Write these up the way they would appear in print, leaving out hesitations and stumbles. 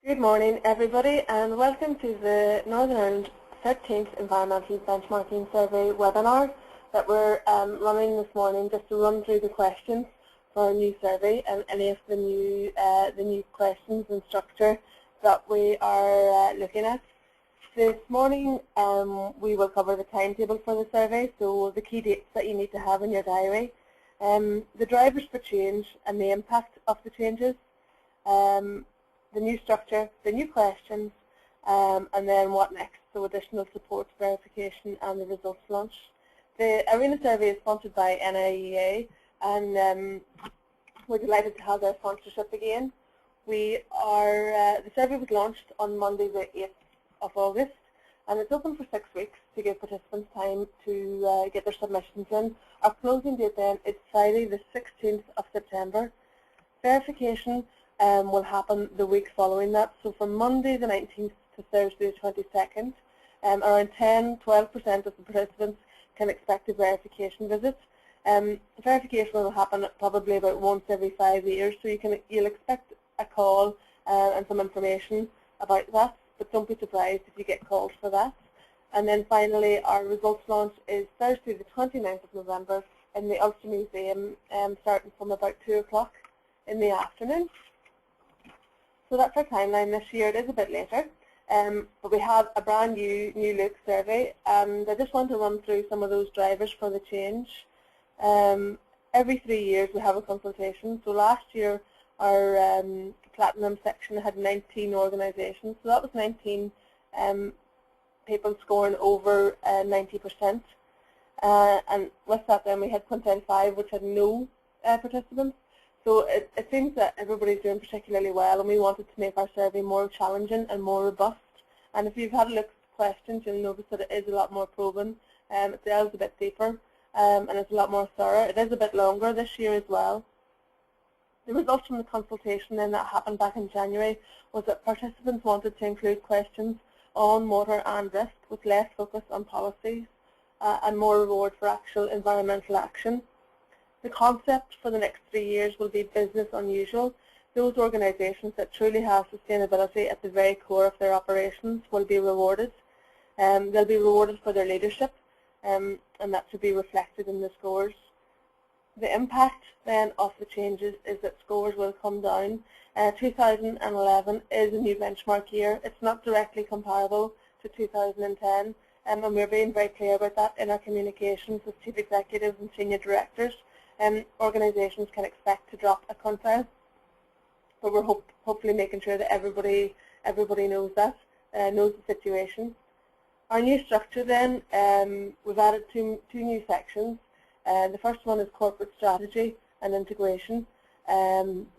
Good morning, everybody, and welcome to the Northern Ireland 13th Environmental Benchmarking Survey webinar that we're running this morning just to run through the questions for our new survey and any of the new questions and structure that we are looking at. This morning we will cover the timetable for the survey, so the key dates that you need to have in your diary, the drivers for change and the impact of the changes, the new structure, the new questions, and then what next, so additional support, verification and the results launch. The Arena survey is sponsored by NIEA, and we're delighted to have their sponsorship again. The survey was launched on Monday the 8th of August, and it's open for 6 weeks to give participants time to get their submissions in. Our closing date then is Friday the 16th of September. Verification will happen the week following that. So from Monday the 19th to Thursday the 22nd, around 10–12% of the participants can expect a verification visit. Verification will happen probably about once every 5 years, so you'll expect a call and some information about that, but don't be surprised if you get called for that. And then finally, our results launch is Thursday the 29th of November in the Ulster Museum, starting from about 2 o'clock in the afternoon. So that's our timeline this year. It is a bit later, but we have a brand new look survey, and I just want to run through some of those drivers for the change. Every 3 years we have a consultation. So last year our Platinum section had 19 organisations, so that was 19 people scoring over 90%. And with that then we had Quintile 5, which had no participants. So it seems that everybody's doing particularly well, and we wanted to make our survey more challenging and more robust. And if you've had a look at the questions, you'll notice that it is a lot more probing. It delves a bit deeper, and it's a lot more thorough. It is a bit longer this year as well. The results from the consultation then that happened back in January was that participants wanted to include questions on water and risk with less focus on policies and more reward for actual environmental action. The concept for the next 3 years will be business unusual. Those organisations that truly have sustainability at the very core of their operations will be rewarded. They'll be rewarded for their leadership, and that should be reflected in the scores. The impact then of the changes is that scores will come down. 2011 is a new benchmark year. It's not directly comparable to 2010, and we're being very clear about that in our communications with chief executives and senior directors. Organisations can expect to drop a quintile, but we're hopefully making sure that everybody knows that, knows the situation. Our new structure then, we've added two new sections. The first one is corporate strategy and integration,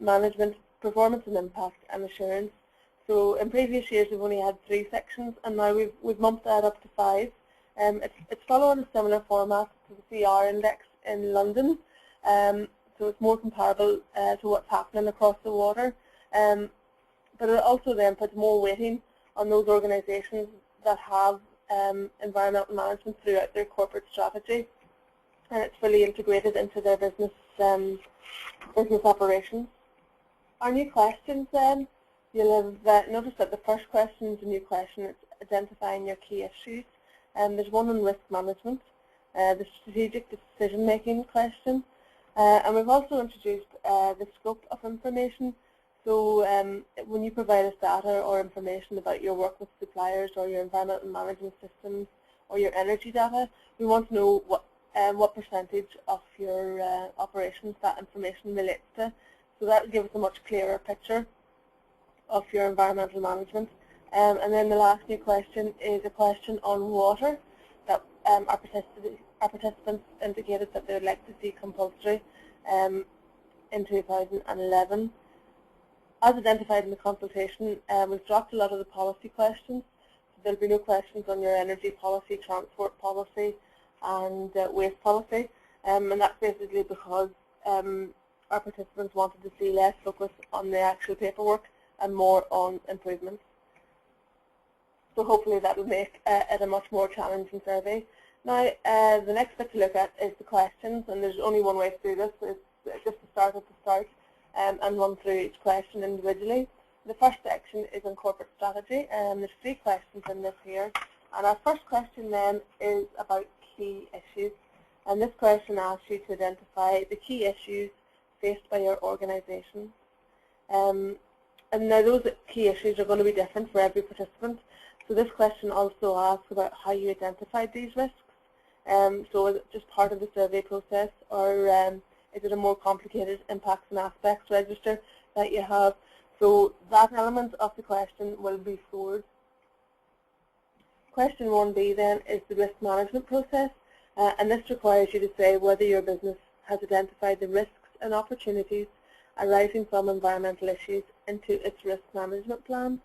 management, performance and impact, and assurance. So in previous years we've only had 3 sections, and now we've bumped that up to 5. It's following a similar format to the CR index in London. So it's more comparable to what's happening across the water, but it also then puts more weighting on those organisations that have environmental management throughout their corporate strategy, and it's fully integrated into their business operations. Our new questions then, you'll have noticed that the first question is a new question. It's identifying your key issues, and there's one on risk management, the strategic decision-making question. And we've also introduced the scope of information. So when you provide us data or information about your work with suppliers or your environmental management systems or your energy data, we want to know what percentage of your operations that information relates to. So that will give us a much clearer picture of your environmental management. And then the last new question is a question on water that our participants indicated that they would like to see compulsory in 2011. As identified in the consultation, we've dropped a lot of the policy questions. So there'll be no questions on your energy policy, transport policy and waste policy, and that's basically because our participants wanted to see less focus on the actual paperwork and more on improvements. So hopefully that will make it a much more challenging survey. Now, the next bit to look at is the questions, and there's only one way to do this. It's just to start at the start and run through each question individually. the first section is on corporate strategy, and there's 3 questions in this here. And our first question then is about key issues. And this question asks you to identify the key issues faced by your organisation. And now those key issues are going to be different for every participant. So this question also asks about how you identified these risks. So is it just part of the survey process, or is it a more complicated impacts and aspects register that you have? So that element of the question will be scored. Question 1B then is the risk management process, and this requires you to say whether your business has identified the risks and opportunities arising from environmental issues into its risk management plan.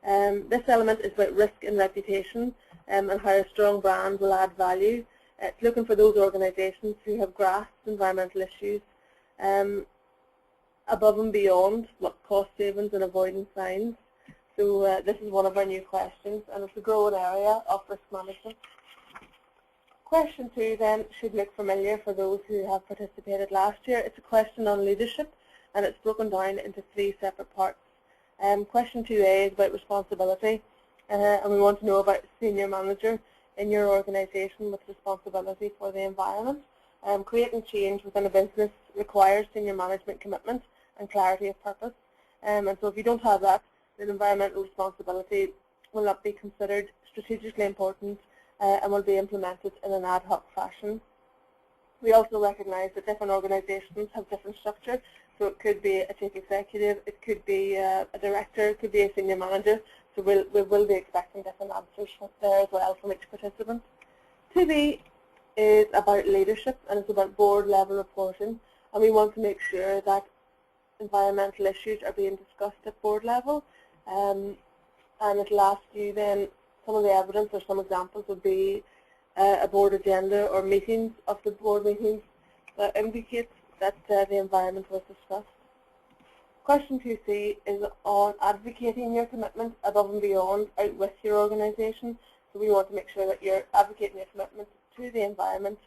This element is about risk and reputation, and how a strong brand will add value. It's looking for those organisations who have grasped environmental issues above and beyond what cost savings and avoidance signs. So this is one of our new questions, and it's a growing area of risk management. Question 2 then should look familiar for those who have participated last year. It's a question on leadership, and it's broken down into 3 separate parts. Question 2A is about responsibility, and we want to know about senior manager in your organisation with responsibility for the environment. Creating change within a business requires senior management commitment and clarity of purpose. And so if you don't have that, then environmental responsibility will not be considered strategically important and will be implemented in an ad hoc fashion. We also recognise that different organisations have different structure, so it could be a chief executive, it could be a director, it could be a senior manager, so we will be expecting different answers there as well from each participant. 2B is about leadership, and it's about board level reporting, and we want to make sure that environmental issues are being discussed at board level, and it'll ask you then some of the evidence, or some examples would be a board agenda or meetings of the board meetings that indicates that the environment was discussed. Question 2C is on advocating your commitment above and beyond out with your organisation. So we want to make sure that you're advocating your commitment to the environment,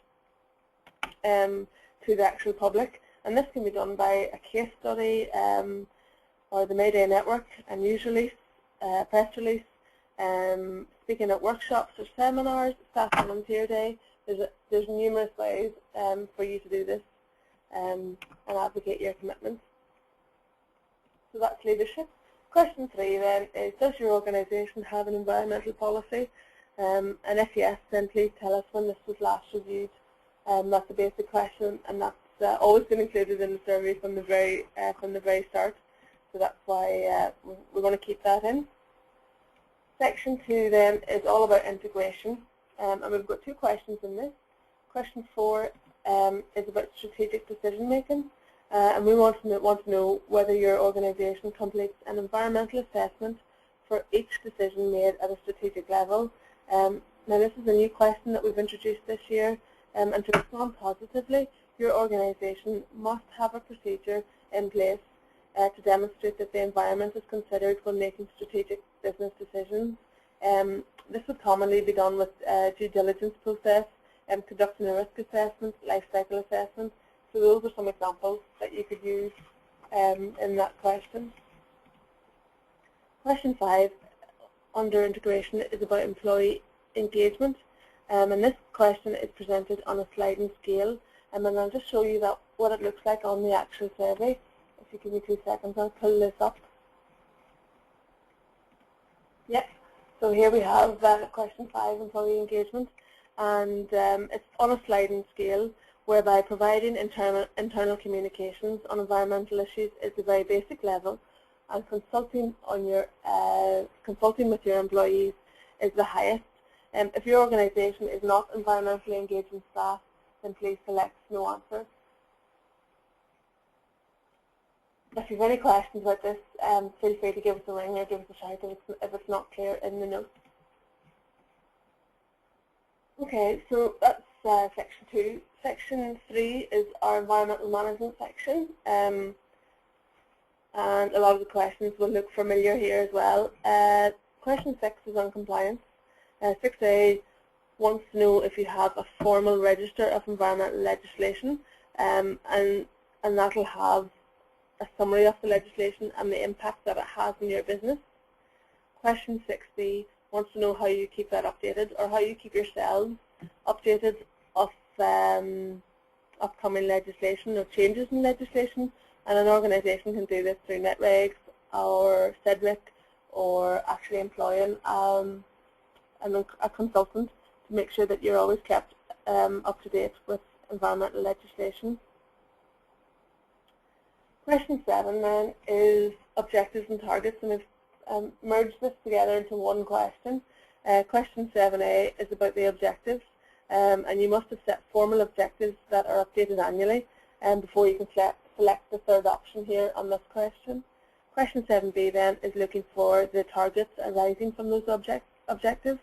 to the actual public. And this can be done by a case study, or the Mayday Network, a news release, press release, speaking at workshops or seminars, staff volunteer day. There's numerous ways for you to do this and advocate your commitments. So that's leadership. Question 3 then is, does your organisation have an environmental policy? And if yes, then please tell us when this was last reviewed. That's a basic question, and that's always been included in the survey from the very start. So that's why we're going to keep that in. Section 2 then is all about integration, and we've got 2 questions in this. Question 4 is about strategic decision making, and we want to know whether your organisation completes an environmental assessment for each decision made at a strategic level. Now this is a new question that we've introduced this year, and to respond positively, your organisation must have a procedure in place to demonstrate that the environment is considered when making strategic business decisions. This would commonly be done with due diligence process, conducting a risk assessment, life cycle assessment. So those are some examples that you could use in that question. Question 5 under integration is about employee engagement, and this question is presented on a sliding scale, and I'll just show you what it looks like on the actual survey. If you give me 2 seconds, I'll pull this up. Yep, so here we have question 5, employee engagement, and it's on a sliding scale, whereby providing internal communications on environmental issues is the very basic level, and consulting with your employees is the highest. If your organisation is not environmentally engaging staff, then please select no answer. If you have any questions about this, feel free to give us a ring or give us a shout if it's not clear in the notes. Okay, so that's section 2. Section 3 is our environmental management section, and a lot of the questions will look familiar here as well. Question 6 is on compliance. 6A wants to know if you have a formal register of environmental legislation, and that will have a summary of the legislation and the impact that it has on your business. Question 6B wants to know how you keep that updated, or how you keep yourselves updated of upcoming legislation or changes in legislation, and an organisation can do this through NetRegs or CEDRIC, or actually employing a consultant to make sure that you're always kept up to date with environmental legislation. Question 7 then is objectives and targets, and we've merged this together into one question. Question 7A is about the objectives, and you must have set formal objectives that are updated annually before you can select the third option here on this question. Question 7B then is looking for the targets arising from those objectives,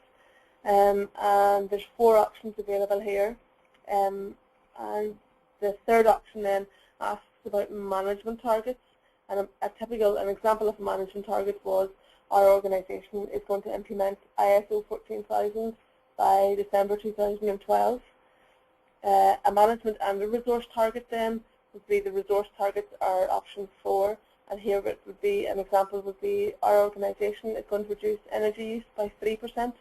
and there's 4 options available here, and the third option then asks about management targets, and an example of a management target was our organisation is going to implement ISO 14000 by December 2012. A management and a resource target then would be, the resource targets are option 4, and here it would be, an example would be, our organisation is going to reduce energy use by 3%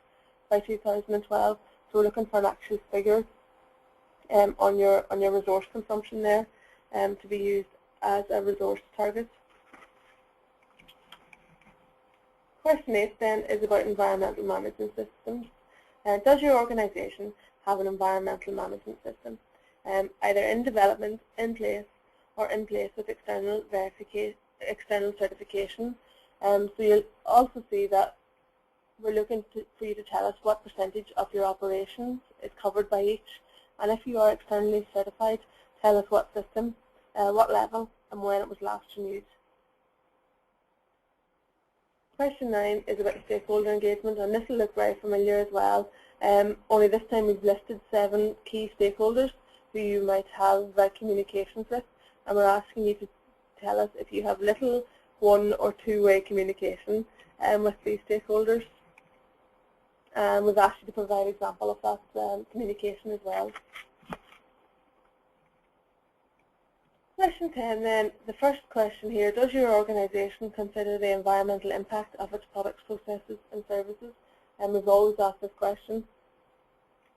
by 2012. So we're looking for an actual figure on your resource consumption there to be used as a resource target. Question 8 then is about environmental management systems. Does your organisation have an environmental management system, either in development, in place, or in place with external certification? So you'll also see that we're looking for you to tell us what percentage of your operations is covered by each, and if you are externally certified, tell us what system, what level, and when it was last renewed. Question 9 is about stakeholder engagement, and this will look very familiar as well, only this time we've listed 7 key stakeholders who you might have communications with, and we're asking you to tell us if you have little, one or two-way communication with these stakeholders. And we've asked you to provide an example of that communication as well. Question 10 then, the first question here, does your organisation consider the environmental impact of its products, processes and services? And we've always asked this question,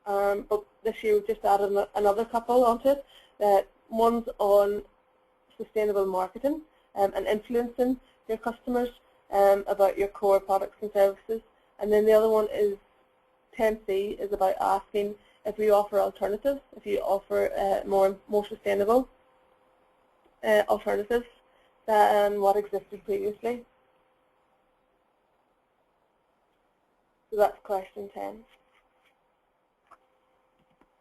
but this year we've just added another couple onto it. One's on sustainable marketing and influencing your customers about your core products and services, and then the other one is 10C, is about asking if you offer alternatives, if you offer more sustainable alternatives than what existed previously. So that's question 10.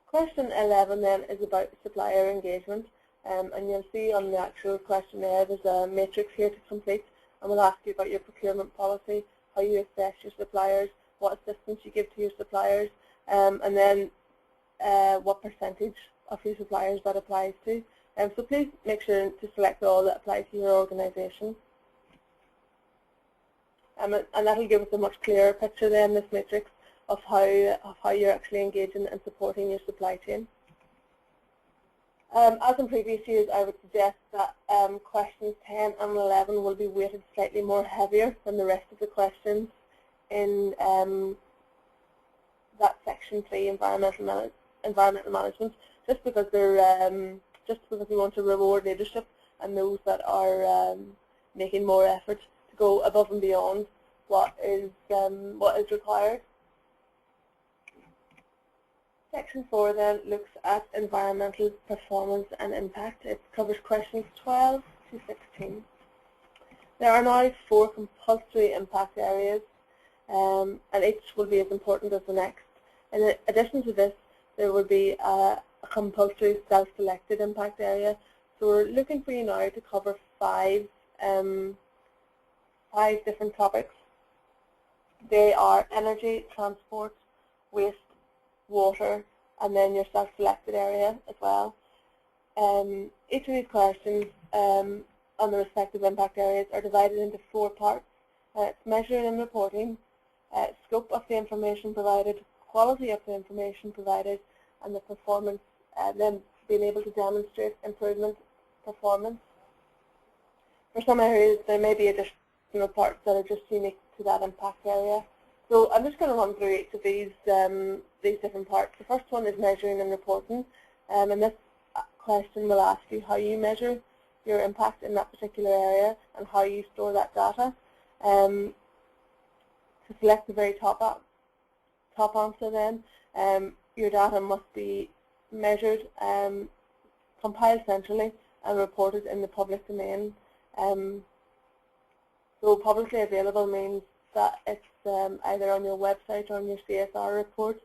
Question 11 then is about supplier engagement, and you'll see on the actual questionnaire there's a matrix here to complete, and we'll ask you about your procurement policy, how you assess your suppliers, what assistance you give to your suppliers, and then what percentage of your suppliers that applies to. So please make sure to select all that apply to your organisation. And that will give us a much clearer picture then, this matrix, of how you're actually engaging and supporting your supply chain. As in previous years, I would suggest that questions 10 and 11 will be weighted slightly more heavier than the rest of the questions in that section 3, environmental management, just because they're we want to reward leadership and those that are making more effort to go above and beyond what is required. Section 4 then looks at environmental performance and impact. It covers questions 12 to 16. There are now 4 compulsory impact areas, and each will be as important as the next. In addition to this, there will be a compulsory self-selected impact area. So we're looking for you now to cover 5 different topics. They are energy, transport, waste, water, and then your self-selected area as well. Each of these questions on the respective impact areas are divided into 4 parts. It's measuring and reporting, scope of the information provided, quality of the information provided, and the performance, then being able to demonstrate improvement performance. For some areas, there may be additional parts that are just unique to that impact area. So I'm just going to run through each of these different parts. The first one is measuring and reporting, and this question will ask you how you measure your impact in that particular area and how you store that data. To select the very top answer then, your data must be measured, compiled centrally, and reported in the public domain. So publicly available means that it's either on your website or on your CSR report.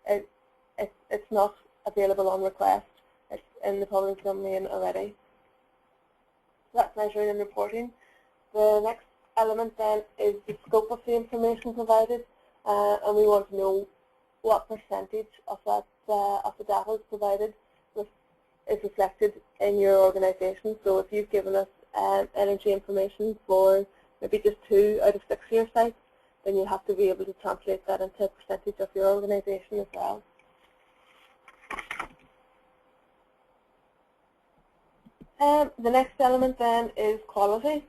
It's not available on request. It's in the public domain already. So that's measuring and reporting. The next element then is the scope of the information provided, and we want to know what percentage of that of the data is provided is reflected in your organisation. So if you've given us energy information for maybe just 2 out of 6 of your sites, then you have to be able to translate that into a percentage of your organisation as well. The next element then is quality,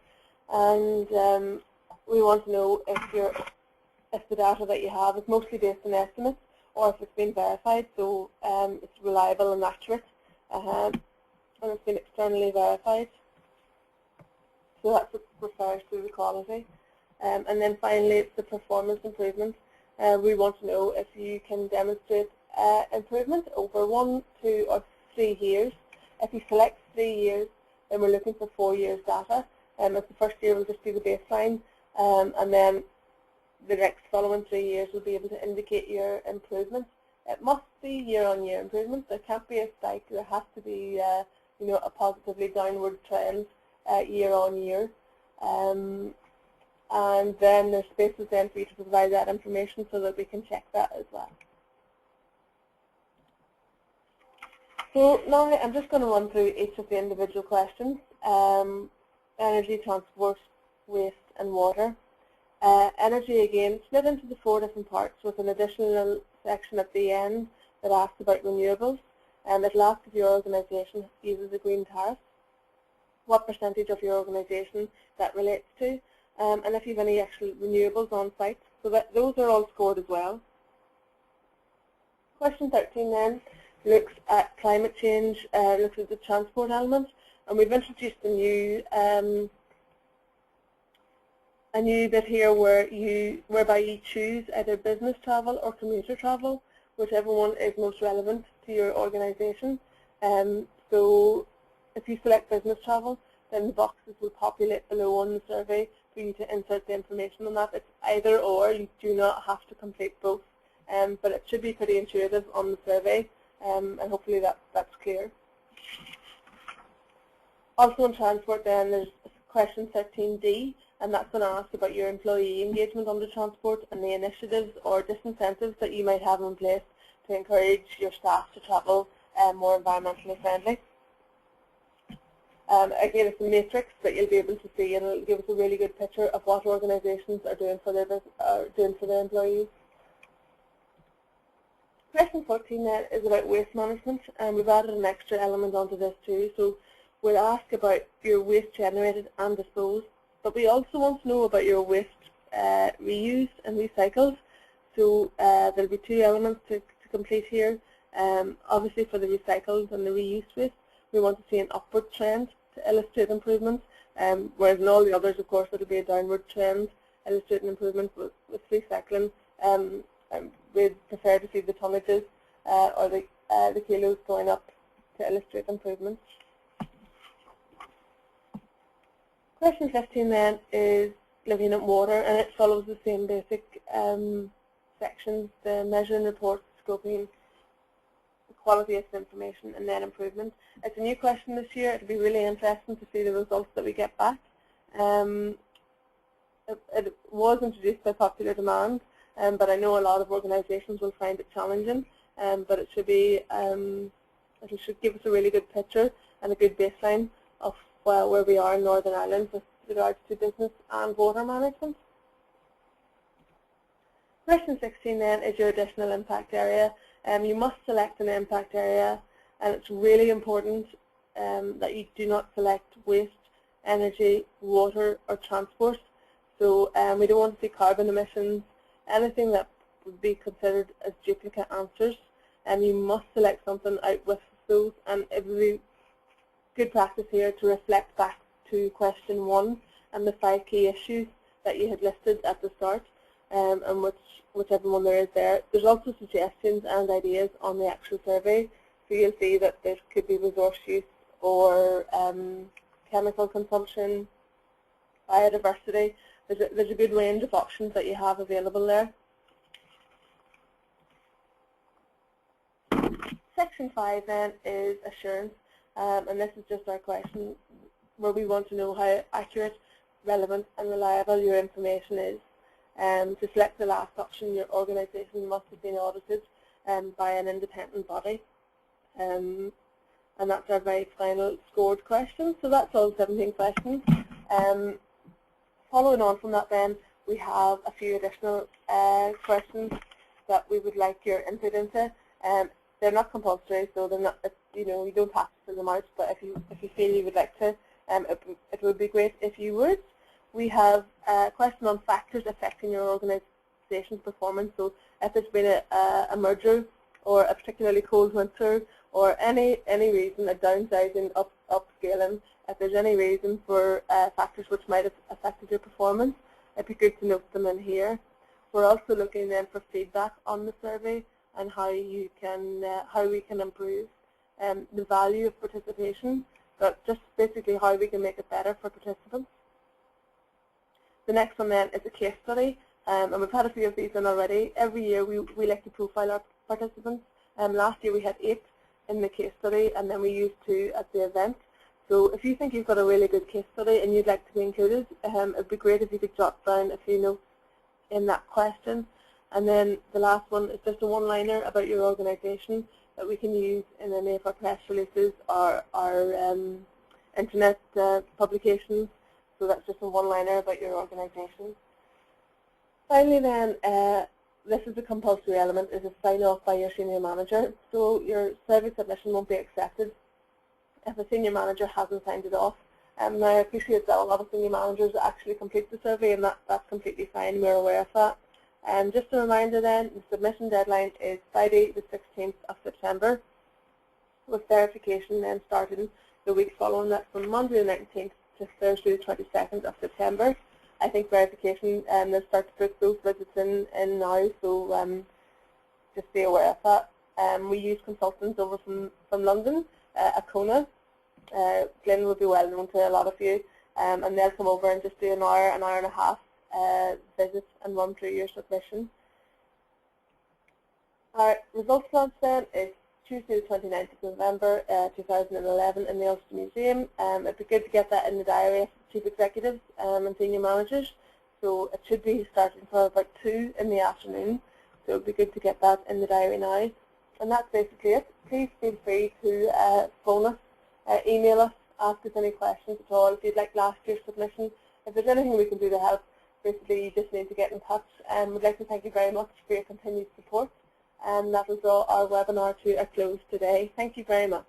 and we want to know if the data that you have is mostly based on estimates or if it's been verified, so it's reliable and accurate, and it's been externally verified. So that's what refers to the quality. And then finally, it's the performance improvement. We want to know if you can demonstrate improvement over 1, 2, or 3 years. If you select 3 years, then we're looking for 4 years data. As the first year will just be the baseline, and then the next following 3 years will be able to indicate your improvement. It must be year-on-year improvement. There can't be a spike. There has to be, a positively downward trend year-on-year. And then there's spaces then for you to provide that information so that we can check that as well. So now I'm just going to run through each of the individual questions. Energy, transport, waste and water. Energy again split into the 4 different parts with an additional section at the end that asks about renewables. It'll ask if your organisation uses a green tariff, what percentage of your organisation that relates to, and if you have any actual renewables on site. So that those are all scored as well. Question 13 then looks at climate change, looks at the transport element, and we've introduced a new bit here whereby you choose either business travel or commuter travel, whichever one is most relevant to your organisation. So if you select business travel, then the boxes will populate below on the survey for you to insert the information on that. It's either or, you do not have to complete both, but it should be pretty intuitive on the survey, and hopefully that's clear. Also in transport then there's question 13D, and that's going to ask about your employee engagement under transport and the initiatives or disincentives that you might have in place to encourage your staff to travel more environmentally friendly. Again, it's a matrix that you'll be able to see, and it'll give us a really good picture of what organisations are doing for their employees. Question 14 then is about waste management, and we've added an extra element onto this too. So we'll ask about your waste generated and disposed, but we also want to know about your waste reused and recycled. So there'll be 2 elements to complete here. Obviously for the recycled and the reused waste, we want to see an upward trend to illustrate improvement, whereas in all the others, of course, it'll be a downward trend illustrating improvement with recycling. We'd prefer to see the tonnages or the kilos going up to illustrate improvement. Question 15 then is looking at water, and it follows the same basic sections: the measuring, reports, scoping, the quality of the information, and then improvement. It's a new question this year. It'll be really interesting to see the results that we get back. It was introduced by popular demand, but I know a lot of organisations will find it challenging. But it should be, it should give us a really good picture and a good baseline of where we are in Northern Ireland with regards to business and water management. Question 16 then is your additional impact area. You must select an impact area, and it's really important that you do not select waste energy, water or transport. So we don't want to see carbon emissions, anything that would be considered as duplicate answers. And you must select something out with those, and it would be good practice here to reflect back to question 1 and the 5 key issues that you had listed at the start, and whichever one there is there. There's also suggestions and ideas on the actual survey, so you'll see that there could be resource use or chemical consumption, biodiversity. There's a good range of options that you have available there. Section 5 then is assurance, and this is just our question where we want to know how accurate, relevant and reliable your information is. To select the last option, your organisation must have been audited by an independent body, and that's our very final scored question. So that's all 17 questions. Following on from that then, we have a few additional questions that we would like your input into. They're not compulsory, so they're not, you don't have to fill them out, but if you feel you would like to, it would be great if you would. We have a question on factors affecting your organisation's performance. So if there's been a merger or a particularly cold winter or any reason, a downsizing, upscaling, if there's any reason for factors which might have affected your performance, it'd be good to note them in here. We're also looking then for feedback on the survey and how we can improve the value of participation, but just basically how we can make it better for participants. The next one then is a case study, and we've had a few of these in already. Every year we like to profile our participants. Last year we had 8 in the case study, and then we used 2 at the event. So if you think you've got a really good case study and you'd like to be included, it would be great if you could jot down a few notes in that question. And then the last one is just a one-liner about your organisation that we can use in any of our press releases or our internet publications. So that's just a one-liner about your organisation. Finally then, this is a compulsory element, is a sign-off by your senior manager. So your survey submission won't be accepted if a senior manager hasn't signed it off. Now I appreciate that a lot of senior managers actually complete the survey, and that's completely fine, we're aware of that. Just a reminder then, the submission deadline is Friday the 16th of September, with verification then starting the week following that, from Monday the 19th to Thursday the 22nd of September. I think verification, they'll start to put those visits in now, so just be aware of that. We use consultants over from London, Acona. Glyn will be well known to a lot of you, and they'll come over and just do an hour and a half visit and run through your submission. Our results launch then is Tuesday the 29th of November 2011 in the Ulster Museum. It'd be good to get that in the diary of chief executives and senior managers. So it should be starting for about 2 in the afternoon. So it'd be good to get that in the diary now. And that's basically it. Please feel free to phone us, email us, ask us any questions at all. If you'd like last year's submission, if there's anything we can do to help, basically you just need to get in touch. We'd like to thank you very much for your continued support. And that will draw our webinar to a close today. Thank you very much.